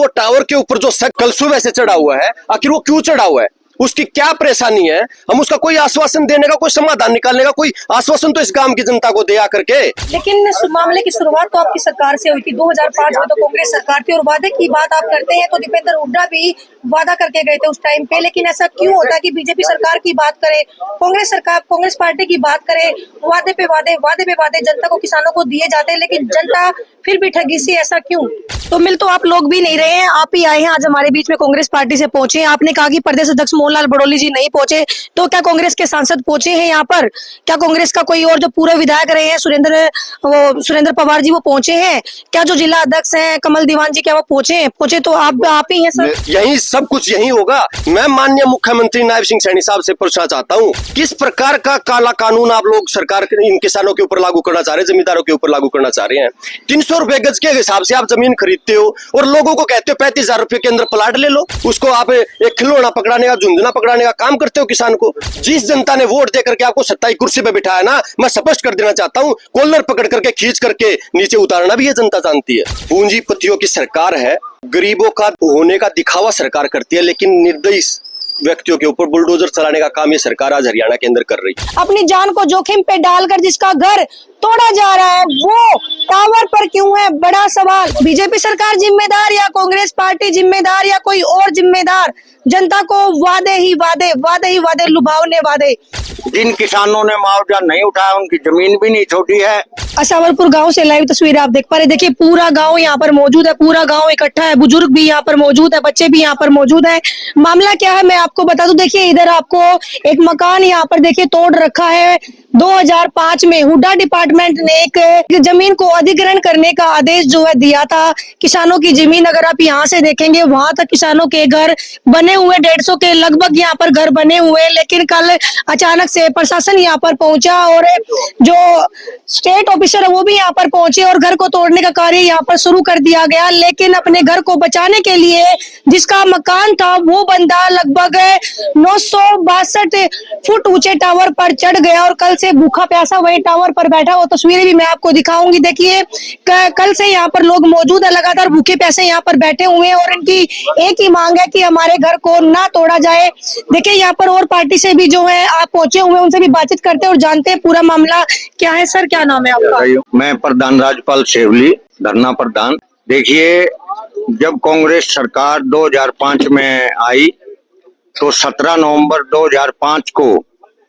वो टावर के ऊपर जो शख्स कल सुबह से चढ़ा हुआ है, आखिर वो क्यों चढ़ा हुआ है, उसकी क्या परेशानी है? हम उसका कोई आश्वासन देने का, कोई समाधान निकालने का कोई आश्वासन तो इस गांव की जनता को दे आकर के। लेकिन मामले की शुरुआत तो आपकी सरकार से हुई थी 2005 में, तो कांग्रेस सरकार थी और वादे की बात आप करते हैं तो दीपेंद्र हुड्डा भी वादा करके गए थे उस टाइम पे। लेकिन ऐसा क्यों होता है कि बीजेपी सरकार की बात करे, कांग्रेस सरकार, कांग्रेस पार्टी की बात करे, वादे पे वादे जनता को, किसानों को दिए जाते हैं, लेकिन जनता फिर भी ठगी सी, ऐसा क्यों? तो मिल तो आप लोग भी नहीं रहे हैं, आप ही आए हैं आज हमारे बीच में, कांग्रेस पार्टी से पहुंचे। आपने कहा कि प्रदेश अध्यक्ष मोहनलाल बड़ौली जी नहीं पहुंचे, तो क्या कांग्रेस के सांसद पहुंचे हैं यहाँ पर? क्या कांग्रेस का कोई और जो पूर्व विधायक रहे हैं सुरेंद्र पवार जी वो पहुंचे हैं? क्या जो जिला अध्यक्ष हैं कमल दीवान जी क्या वो पहुंचे? पहुंचे तो आप ही हैं सर। यही सब कुछ यही होगा। मैं माननीय मुख्यमंत्री नायब सिंह सैनी साहब से पूछना चाहता हूँ, किस प्रकार का काला कानून आप लोग सरकार इन किसानों के ऊपर लागू करना चाह रहे हैं, जमींदारों के ऊपर लागू करना चाह रहे हैं? 300 रुपए गज के हिसाब से आप जमीन खरीदते हो और लोगों को कहते हो 35,000 रुपए के अंदर प्लाट ले लो। उसको आप एक खिलौना पकड़ाने का, झुंझुना पकड़ाने का काम करते हो किसान को। जिस जनता ने वोट देकर के आपको सत्ताई कुर्सी पे बिठाया ना, मैं स्पष्ट कर देना चाहता हूँ, कॉलर पकड़ करके खींच करके नीचे उतारना भी ये जनता जानती है। पूंजीपतियों की सरकार है, गरीबों का होने का दिखावा सरकार करती है, लेकिन निर्दयी व्यक्तियों के ऊपर बुलडोजर चलाने का काम ये सरकार आज हरियाणा के अंदर कर रही है। अपनी जान को जोखिम पे डालकर जिसका घर तोड़ा जा रहा है वो टावर पर क्यों है, बड़ा सवाल। बीजेपी सरकार जिम्मेदार या कांग्रेस पार्टी जिम्मेदार या कोई और जिम्मेदार? जनता को वादे ही वादे, लुभावने वादे। जिन किसानों ने मुआवजा नहीं उठाया उनकी जमीन भी नहीं छोड़ी है। असावरपुर गांव से लाइव तस्वीर आप देख पा रहे। देखिए पूरा गांव यहाँ पर मौजूद है, पूरा गांव इकट्ठा है, बुजुर्ग भी यहाँ पर मौजूद है, बच्चे भी यहाँ पर मौजूद है। मामला क्या है मैं आपको बता दूं, देखिए इधर आपको एक मकान यहाँ पर देखिए तोड़ रखा है। 2005 में हुड्डा डिपार्टमेंट ने एक जमीन को अधिग्रहण करने का आदेश जो है दिया था। किसानों की जमीन अगर आप यहाँ से देखेंगे वहां तक किसानों के घर बने हुए, 150 के लगभग यहाँ पर घर बने हुए। लेकिन कल अचानक से प्रशासन यहाँ पर पहुंचा और जो स्टेट ऑफिसर है वो भी यहाँ पर पहुंचे और घर को तोड़ने का कार्य यहाँ पर शुरू कर दिया गया। लेकिन अपने घर को बचाने के लिए जिसका मकान था वो बंदा लगभग 962 फुट ऊंचे टावर पर चढ़ गया और कल से भूखा प्यासा वही टावर पर बैठा। वो तस्वीरें भी मैं आपको दिखाऊंगी। देखिए कल से यहाँ पर लोग मौजूद है, लगातार भूखे प्यासे यहाँ पर बैठे हुए हैं और इनकी एक ही मांग है कि हमारे घर को ना तोड़ा जाए। देखिए यहाँ पर और पार्टी से भी जो है आप पहुंचे हुए, उनसे भी बातचीत करते हैं और जानते हैं पूरा मामला क्या है। सर क्या नाम है आपका? मैं प्रधान राजपाल सेवली, धरना प्रधान। देखिए जब कांग्रेस सरकार 2005 में आई तो 17 नवंबर 2005 को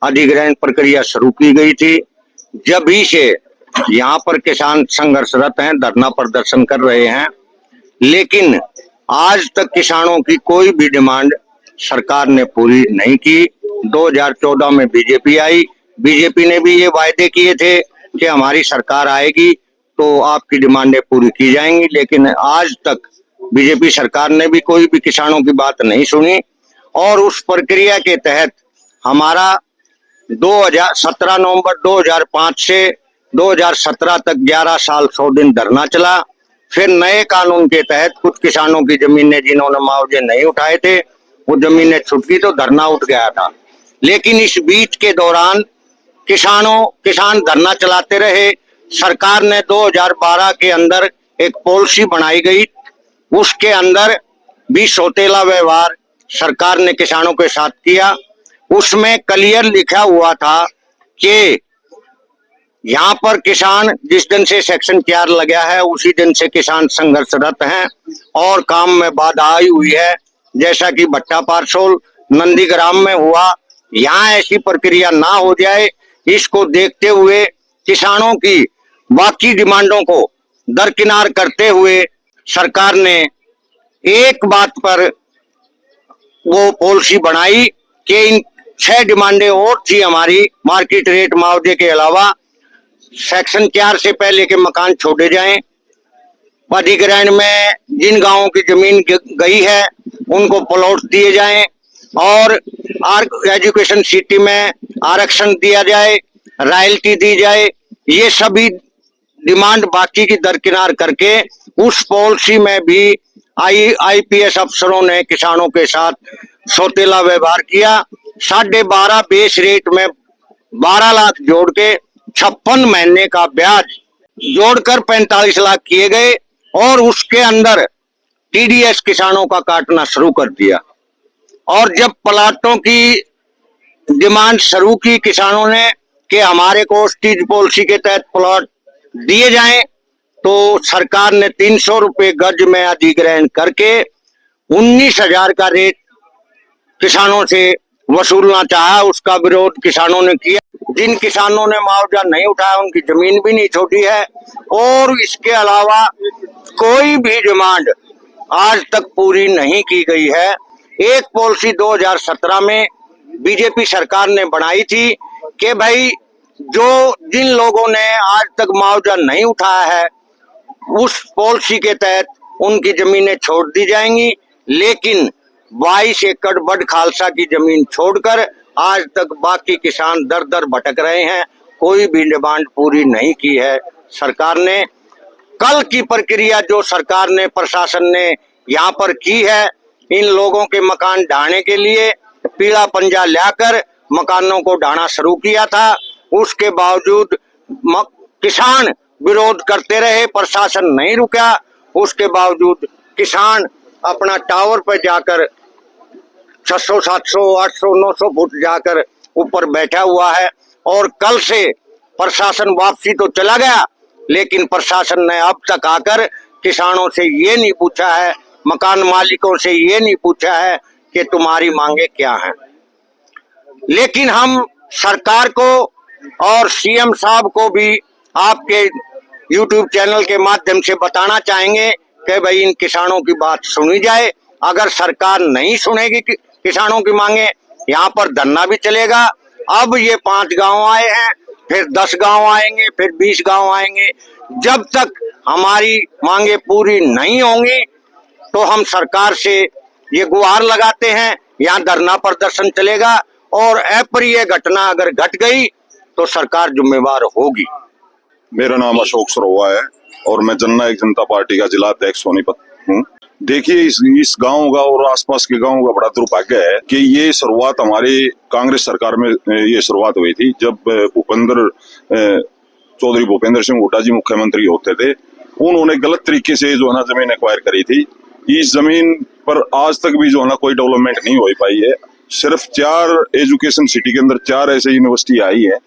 अधिग्रहण प्रक्रिया शुरू की गई थी। जब ही से यहाँ पर किसान संघर्षरत हैं, धरना प्रदर्शन कर रहे हैं, लेकिन आज तक किसानों की कोई भी डिमांड सरकार ने पूरी नहीं की। 2014 में बीजेपी आई, बीजेपी ने भी ये वायदे किए थे कि हमारी सरकार आएगी तो आपकी डिमांडें पूरी की जाएंगी, लेकिन आज तक बीजेपी सरकार ने भी कोई भी किसानों की बात नहीं सुनी। और उस प्रक्रिया के तहत हमारा 17 नवंबर 2005 से 2017 तक 11 साल 100 दिन धरना चला। फिर नए कानून के तहत कुछ किसानों की जमीनें जिन्होंने मुआवजे नहीं उठाए थे वो जमीनें छूट गई तो धरना उठ गया था। लेकिन इस बीच के दौरान किसान धरना चलाते रहे। सरकार ने 2012 के अंदर एक पॉलिसी बनाई गई, उसके अंदर भी सौतेला व्यवहार सरकार ने किसानों के साथ किया। उसमें क्लियर लिखा हुआ था कि यहाँ पर किसान जिस दिन से सेक्शन 4 लगा है उसी दिन से किसान संघर्षरत हैं और काम में बाधा आई हुई है, जैसा कि भट्टा पारसोल नंदीग्राम में हुआ। यहाँ ऐसी प्रक्रिया ना हो जाए, इसको देखते हुए किसानों की बाकी डिमांडों को दरकिनार करते हुए सरकार ने एक बात पर वो पॉलिसी बनाई कि इन 6 डिमांडें और थी हमारी। मार्केट रेट मुआवजे के अलावा सेक्शन 4 से पहले के मकान छोड़े जाएं, अधिग्रहण में जिन गांवों की जमीन गई है उनको प्लॉट दिए जाएं और एजुकेशन सिटी में आरक्षण दिया जाए, रॉयल्टी दी जाए। ये सभी डिमांड बाकी की दरकिनार करके उस पॉलिसी में भी आईपीएस अफसरों ने किसानों के साथ सौतेला व्यवहार किया। 12.5 बेस रेट में 12 लाख जोड़ के 56 महीने का ब्याज जोड़कर 45 लाख किए गए और उसके अंदर टीडीएस किसानों का काटना शुरू कर दिया। और जब प्लाटों की डिमांड शुरू की किसानों ने कि हमारे को स्टीज पॉलिसी के तहत प्लॉट दिए जाएं, तो सरकार ने 300 रुपए गज में अधिग्रहण करके 19,000 का रेट किसानों से वसूलना चाहा। उसका विरोध किसानों ने किया। जिन किसानों ने मुआवजा नहीं उठाया उनकी जमीन भी नहीं छोड़ी है, और इसके अलावा कोई भी डिमांड आज तक पूरी नहीं की गई है। एक पॉलिसी 2017 में बीजेपी सरकार ने बनाई थी कि भाई जो जिन लोगों ने आज तक मुआवजा नहीं उठाया है उस पॉलिसी के तहत उनकी जमीनें छोड़ दी जाएंगी, लेकिन 22 एकड़ बड़ खालसा की जमीन छोड़कर आज तक बाकी किसान दर दर भटक रहे हैं। कोई भी डिमांड पूरी नहीं की है सरकार ने। कल की प्रक्रिया जो सरकार ने, प्रशासन ने यहाँ पर की है, इन लोगों के मकान ढाने के लिए पीला पंजा लाकर मकानों को ढाना शुरू किया था। उसके बावजूद किसान विरोध करते रहे, प्रशासन नहीं रुका। उसके बावजूद किसान अपना टावर पर जाकर 600, 700, 800, 900 फुट जाकर ऊपर बैठा हुआ है। और कल से प्रशासन वापसी तो चला गया, लेकिन प्रशासन ने अब तक आकर किसानों से ये नहीं पूछा है, मकान मालिकों से ये नहीं पूछा है कि तुम्हारी मांगे क्या हैं। लेकिन हम सरकार को और सीएम साहब को भी आपके यूट्यूब चैनल के माध्यम से बताना चाहेंगे कि भाई इन किसानों की बात सुनी जाए। अगर सरकार नहीं सुनेगी किसानों की मांगे, यहाँ पर धरना भी चलेगा। अब ये 5 गांव आए हैं, फिर 10 गांव आएंगे, फिर 20 गांव आएंगे। जब तक हमारी मांगे पूरी नहीं होंगी तो हम सरकार से ये गुहार लगाते हैं, यहाँ धरना प्रदर्शन चलेगा। और अप्रिय घटना अगर घट गई तो सरकार जिम्मेवार होगी। मेरा नाम अशोक सरोवा है और मैं जननायक जनता पार्टी का जिला अध्यक्ष सोनीपत हूँ। देखिए, इस गांव का और आसपास के गांव का बड़ा दुर्भाग्य है कि ये शुरुआत हमारे कांग्रेस सरकार में ये शुरुआत हुई थी। जब चौधरी भूपेंद्र सिंह हुड्डा जी मुख्यमंत्री होते थे, उन्होंने गलत तरीके से जो है ना जमीन एक्वायर करी थी। इस जमीन पर आज तक भी जो है ना कोई डेवलपमेंट नहीं हो पाई है। सिर्फ 4 एजुकेशन सिटी के अंदर 4 ऐसे यूनिवर्सिटी आई है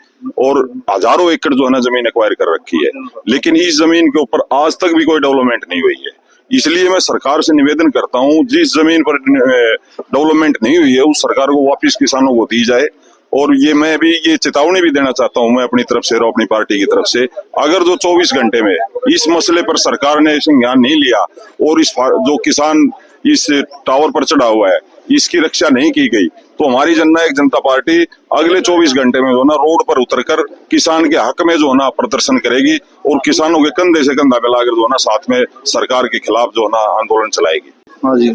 और हजारों एकड़ जो है ना जमीन एक्वायर कर रखी है, लेकिन इस जमीन के ऊपर आज तक भी कोई डेवलपमेंट नहीं हुई है। इसलिए मैं सरकार से निवेदन करता हूं, जिस जमीन पर डेवलपमेंट नहीं हुई है उस सरकार को वापस किसानों को दी जाए। और ये मैं भी ये चेतावनी भी देना चाहता हूं, मैं अपनी तरफ से और अपनी पार्टी की तरफ से, अगर जो 24 घंटे में इस मसले पर सरकार ने संज्ञान नहीं लिया और इस जो किसान इस टावर पर चढ़ा हुआ है इसकी रक्षा नहीं की गई, तो हमारी जननायक जनता पार्टी अगले 24 घंटे में जो ना रोड पर उतरकर किसान के हक में जो ना प्रदर्शन करेगी और किसानों के कंधे से कंधा मिलाकर जो ना साथ में सरकार के खिलाफ जो ना आंदोलन चलाएगी। हाँ जी,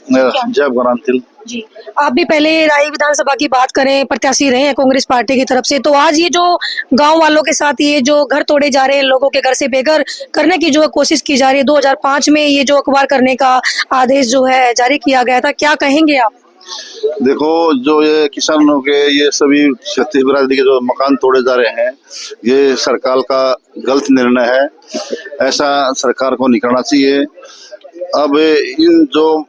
जय गरांतिल जी। आप भी पहले राई विधानसभा की बात करें, प्रत्याशी रहे हैं कांग्रेस पार्टी की तरफ से, तो आज ये जो गांव वालों के साथ ये जो घर तोड़े जा रहे हैं, लोगों के घर से बेघर करने की जो कोशिश की जा रही है, 2005 में ये जो अखबार करने का आदेश जो है जारी किया गया था, क्या कहेंगे आप? देखो, जो ये किसानों के ये सभी छत्तीस बिरादरी के जो मकान तोड़े जा रहे हैं, ये सरकार का गलत निर्णय है। ऐसा सरकार को नहीं करना चाहिए। अब इन जो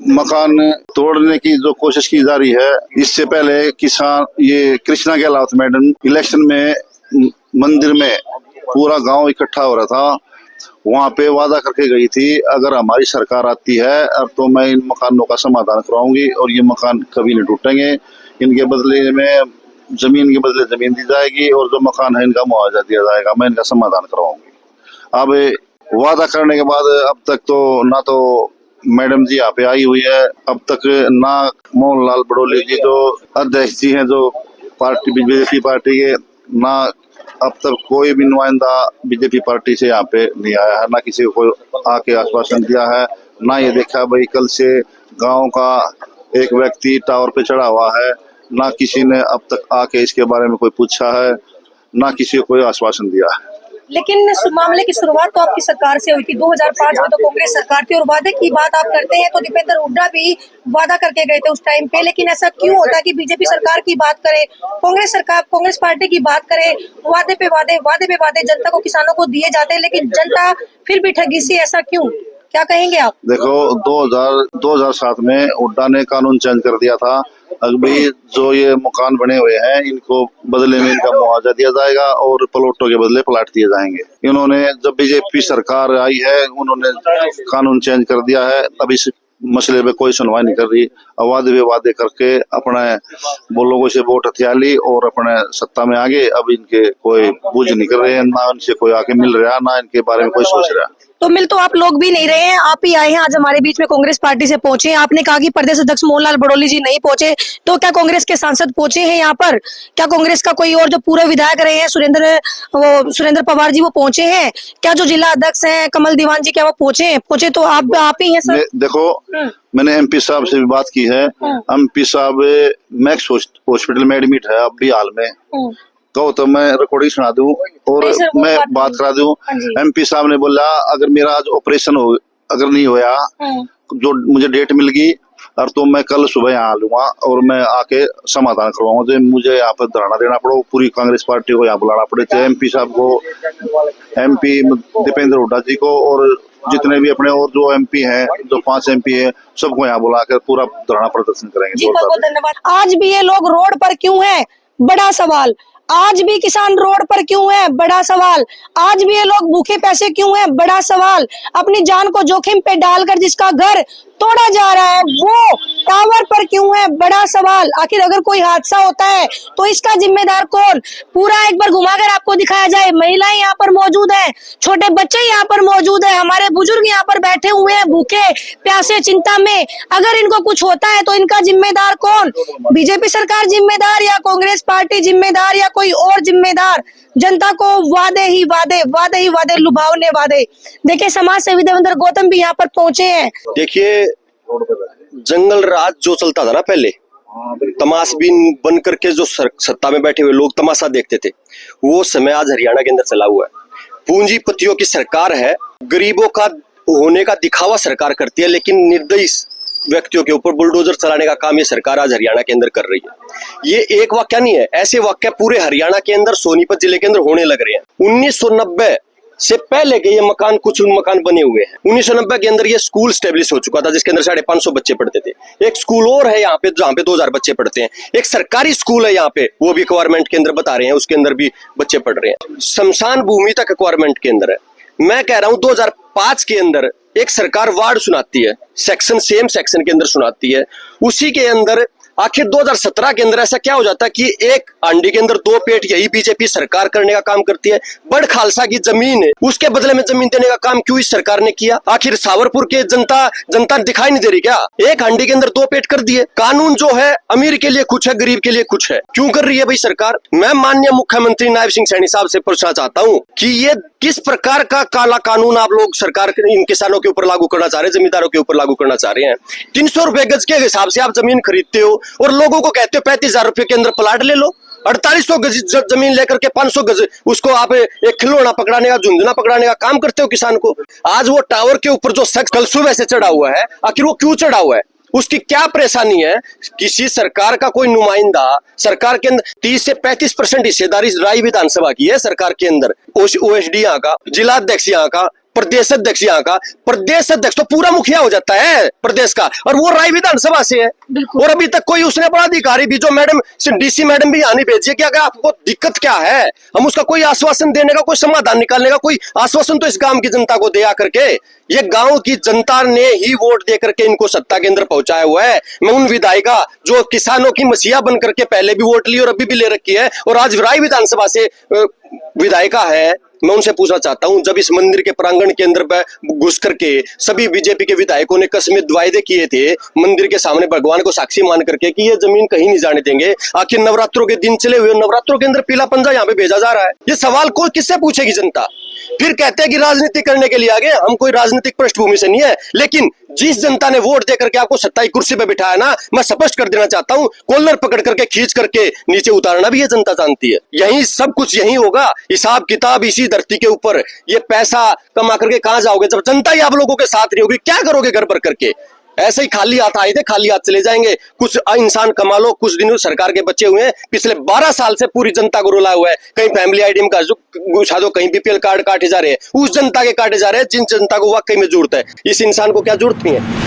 मकान तोड़ने की जो कोशिश की जा रही है, इससे पहले किसान ये कृष्णा गहलोत मैडम इलेक्शन में मंदिर में पूरा गांव इकट्ठा हो रहा था, वहां पे वादा करके गई थी अगर हमारी सरकार आती है अब तो मैं इन मकानों का समाधान कराऊंगी और ये मकान कभी नहीं टूटेंगे। इनके बदले में जमीन के बदले जमीन दी जाएगी और जो मकान है इनका मुआवजा दिया जाएगा, मैं इनका समाधान करवाऊंगी। अब वादा करने के बाद अब तक तो ना तो मैडम जी यहाँ पे आई हुई है, अब तक ना मोहनलाल बड़ोली जी जो अध्यक्ष जी हैं जो पार्टी बीजेपी पार्टी के, ना अब तक कोई भी नुमाइंदा बीजेपी पार्टी से यहाँ पे नहीं आया है, ना किसी को आके आश्वासन दिया है, ना ये देखा भाई कल से गांव का एक व्यक्ति टावर पे चढ़ा हुआ है, ना किसी ने अब तक आके इसके बारे में कोई पूछा है, ना किसी को कोई आश्वासन दिया है। लेकिन मामले की शुरुआत तो आपकी सरकार से हुई थी, 2005 में तो कांग्रेस सरकार थी, और वादे की बात आप करते हैं तो दीपेंद्र हुड्डा भी वादा करके गए थे उस टाइम पे। लेकिन ऐसा क्यों होता है कि बीजेपी सरकार की बात करे, कांग्रेस पार्टी की बात करे, वादे पे वादे जनता को, किसानों को दिए जाते हैं, लेकिन जनता फिर भी ठगी सी, ऐसा क्यों? क्या कहेंगे आप? देखो 2007 में हुड्डा ने कानून चेंज कर दिया था। अभी जो ये मकान बने हुए हैं इनको बदले में इनका मुआवजा दिया जाएगा और प्लॉटों के बदले प्लाट दिए जाएंगे। इन्होंने जब बीजेपी सरकार आई है उन्होंने कानून चेंज कर दिया है। अभी इस मसले पे कोई सुनवाई नहीं कर रही। वादे विवादे करके अपने वो लोगों से वोट हथिया ली और अपने सत्ता में आ गए। अब इनके कोई बूझ नहीं कर रहे हैं, ना उनसे कोई आके मिल रहा, ना इनके बारे में कोई सोच रहा। तो मिल तो आप लोग भी नहीं रहे हैं, आप ही आए हैं आज हमारे बीच में, कांग्रेस पार्टी से पहुंचे हैं। आपने कहा कि प्रदेश अध्यक्ष मोहनलाल बड़ोली जी नहीं पहुंचे, तो क्या कांग्रेस के सांसद पहुंचे हैं यहाँ पर? क्या कांग्रेस का कोई और जो पूरे विधायक रहे हैं सुरेंद्र पवार जी वो पहुंचे हैं? क्या जो जिला अध्यक्ष हैं कमल दीवान जी क्या वो पहुंचे तो आप ही हैं सर? देखो मैंने एमपी साहब से भी बात की है। एमपी साहब मैक्स हॉस्पिटल में एडमिट है अब भी हाल में। कहो तो मैं रिकॉर्डिंग सुना दूं और मैं बात करा दूं। एमपी साहब ने बोला अगर मेरा आज ऑपरेशन अगर नहीं होया जो मुझे डेट मिल गई और तो मैं कल सुबह यहाँ आ लूंगा और मैं आके समाधान करवाऊंगा। तो मुझे यहाँ पर धरना देना पड़ो, पूरी कांग्रेस पार्टी को यहाँ बुलाना पड़े, चाहे एमपी साहब को, एमपी दीपेंद्र हुड्डा जी को और जितने भी अपने और जो एमपी हैं, जो 5 एमपी है, सबको यहाँ बुलाकर पूरा धरना प्रदर्शन करेंगे। बहुत बहुत धन्यवाद। आज भी ये लोग रोड पर क्यों है, बड़ा सवाल। आज भी किसान रोड पर क्यों है, बड़ा सवाल। आज भी ये लोग भूखे पैसे क्यों हैं, बड़ा सवाल। अपनी जान को जोखिम पे डालकर जिसका घर तोड़ा जा रहा है वो टावर पर क्यों है, बड़ा सवाल। आखिर अगर कोई हादसा होता है तो इसका जिम्मेदार कौन? पूरा एक बार घुमाकर आपको दिखाया जाए। महिलाएं यहाँ पर मौजूद हैं, छोटे बच्चे यहाँ पर मौजूद हैं, हमारे बुजुर्ग यहाँ पर बैठे हुए हैं भूखे प्यासे चिंता में। अगर इनको कुछ होता है तो इनका जिम्मेदार कौन? बीजेपी सरकार जिम्मेदार या कांग्रेस पार्टी जिम्मेदार या कोई और जिम्मेदार? जनता को वादे ही वादे, लुभावने वादे। देखिए समाज सेवी देवेंद्र गौतम भी यहाँ पर पहुंचे हैं। देखिए जंगल राज जो चलता था ना पहले, तमाशबीन बन करके जो सत्ता में बैठे हुए लोग तमाशा देखते थे, वो समय आज हरियाणा के अंदर चला हुआ है। पूंजीपतियों की सरकार है, गरीबों का होने का दिखावा सरकार करती है, लेकिन निर्दयी व्यक्तियों के ऊपर बुलडोजर चलाने का काम ये सरकार आज हरियाणा के अंदर कर रही है। ये एक वाक्य नहीं है, ऐसे वाक्य पूरे हरियाणा के अंदर सोनीपत जिले के अंदर होने लग रहे हैं। 1990 से पहले के ये मकान, कुछ मकान बने हुए हैं। 1990 के अंदर ये स्कूल स्टेब्लिश हो चुका था जिसके अंदर 550 बच्चे पढ़ते थे। एक स्कूल और है यहाँ पे जहाँ पे 2000 बच्चे पढ़ते हैं। एक सरकारी स्कूल है यहाँ पे, वो भी एक्वायरमेंट के अंदर बता रहे हैं, उसके अंदर भी बच्चे पढ़ रहे हैं। शमशान भूमि तक एक्वायरमेंट के अंदर है। मैं कह रहा हूँ 2005 के अंदर एक सरकार वार्ड सुनाती है, सेक्शन सेम सेक्शन के अंदर सुनाती है। उसी के अंदर आखिर 2017 के अंदर ऐसा क्या हो जाता है कि एक आंडी के अंदर 2 पेट यही बीजेपी सरकार करने का काम करती है। बड़ खालसा की जमीन है, उसके बदले में जमीन देने का काम क्यों इस सरकार ने किया? आखिर सावरपुर के जनता दिखाई नहीं दे रही क्या? एक हांडी के अंदर 2 पेट कर दिए। कानून जो है अमीर के लिए कुछ है, गरीब के लिए कुछ है। क्यों कर रही है भाई सरकार? मैं माननीय मुख्यमंत्री नायब सिंह सैनी साहब से पूछना चाहता हूँ कि ये किस प्रकार का काला कानून आप लोग सरकार इन किसानों के ऊपर लागू करना चाह रहे हैं, जमींदारों के ऊपर लागू करना चाह रहे हैं। 300 रुपए गज के हिसाब से आप जमीन खरीदते हो और लोगों को कहते हो 35,000 रुपए के अंदर प्लाट ले लो। 4800 गज जमीन लेकर के 500 गज उसको आप एक खिलौना पकड़ाने का, झुंझुना पकड़ाने का काम करते हो किसान को। आज वो टावर के ऊपर जो शख्स कल सुबह से चढ़ा हुआ है, आखिर वो क्यों चढ़ा हुआ है? उसकी क्या परेशानी है? किसी सरकार का कोई नुमाइंदा सरकार के अंदर 30 से 35% हिस्सेदारी राय विधानसभा की है सरकार के अंदर। ओएसडी यहाँ का, जिला अध्यक्ष यहाँ का, प्रदेश अध्यक्ष यहाँ का। प्रदेश अध्यक्ष तो पूरा मुखिया हो जाता है प्रदेश का, और वो राय विधानसभा से है। और अभी तक कोई उसने बड़ा अधिकारी भी, जो मैडम डीसी मैडम भी यहाँ नहीं भेजी है। क्या आपको दिक्कत क्या है? हम उसका कोई आश्वासन देने का, कोई समाधान निकालने का कोई आश्वासन तो इस गांव की जनता को दिया करके। ये गांव की जनता ने ही वोट दे करके इनको सत्ता के अंदर पहुंचाया हुआ है। मैं उन विधायिका जो किसानोों की मसीहा बन करके पहले भी वोट ली और अभी भी ले रखी है और आज राय विधानसभा से विधायिका है, मैं उनसे पूछना चाहता हूं, जब इस मंदिर के प्रांगण के अंदर घुस करके सभी बीजेपी के विधायकों ने कसमें वायदे किए थे मंदिर के सामने भगवान को साक्षी मान करके कि ये जमीन कहीं नहीं जाने देंगे, आखिर नवरात्रों के दिन चले हुए, नवरात्रों के अंदर पीला पंजा यहाँ पे भेजा जा रहा है। ये सवाल को किससे पूछेगी जनता? फिर कहते हैं कि राजनीति करने के लिए आ गए। हम कोई राजनीतिक पृष्ठभूमि से नहीं है, लेकिन जिस जनता ने वोट देकर के आपको सत्ताई कुर्सी पे बिठाया ना, मैं स्पष्ट कर देना चाहता हूं, कॉलर पकड़ करके खींच करके नीचे उतारना भी ये जनता जानती है। यही सब कुछ यही होगा, हिसाब किताब इसी धरती के ऊपर। ये पैसा कमा करके कहां जाओगे जब जनता ही आप लोगों के साथ नहीं होगी? क्या करोगे घर पर करके? ऐसे ही खाली हाथ आए थे, खाली हाथ चले जाएंगे। कुछ इंसान कमा लो, कुछ दिनों सरकार के बच्चे हुए हैं, पिछले 12 साल से पूरी जनता को रुलाया हुआ है। कहीं फैमिली आईडी का घुसा दो, कहीं बीपीएल कार्ड काटे जा रहे हैं, उस जनता के काटे जा रहे हैं जिन जनता को वाकई में जरूरत है। इस इंसान को क्या जरूरत नहीं है।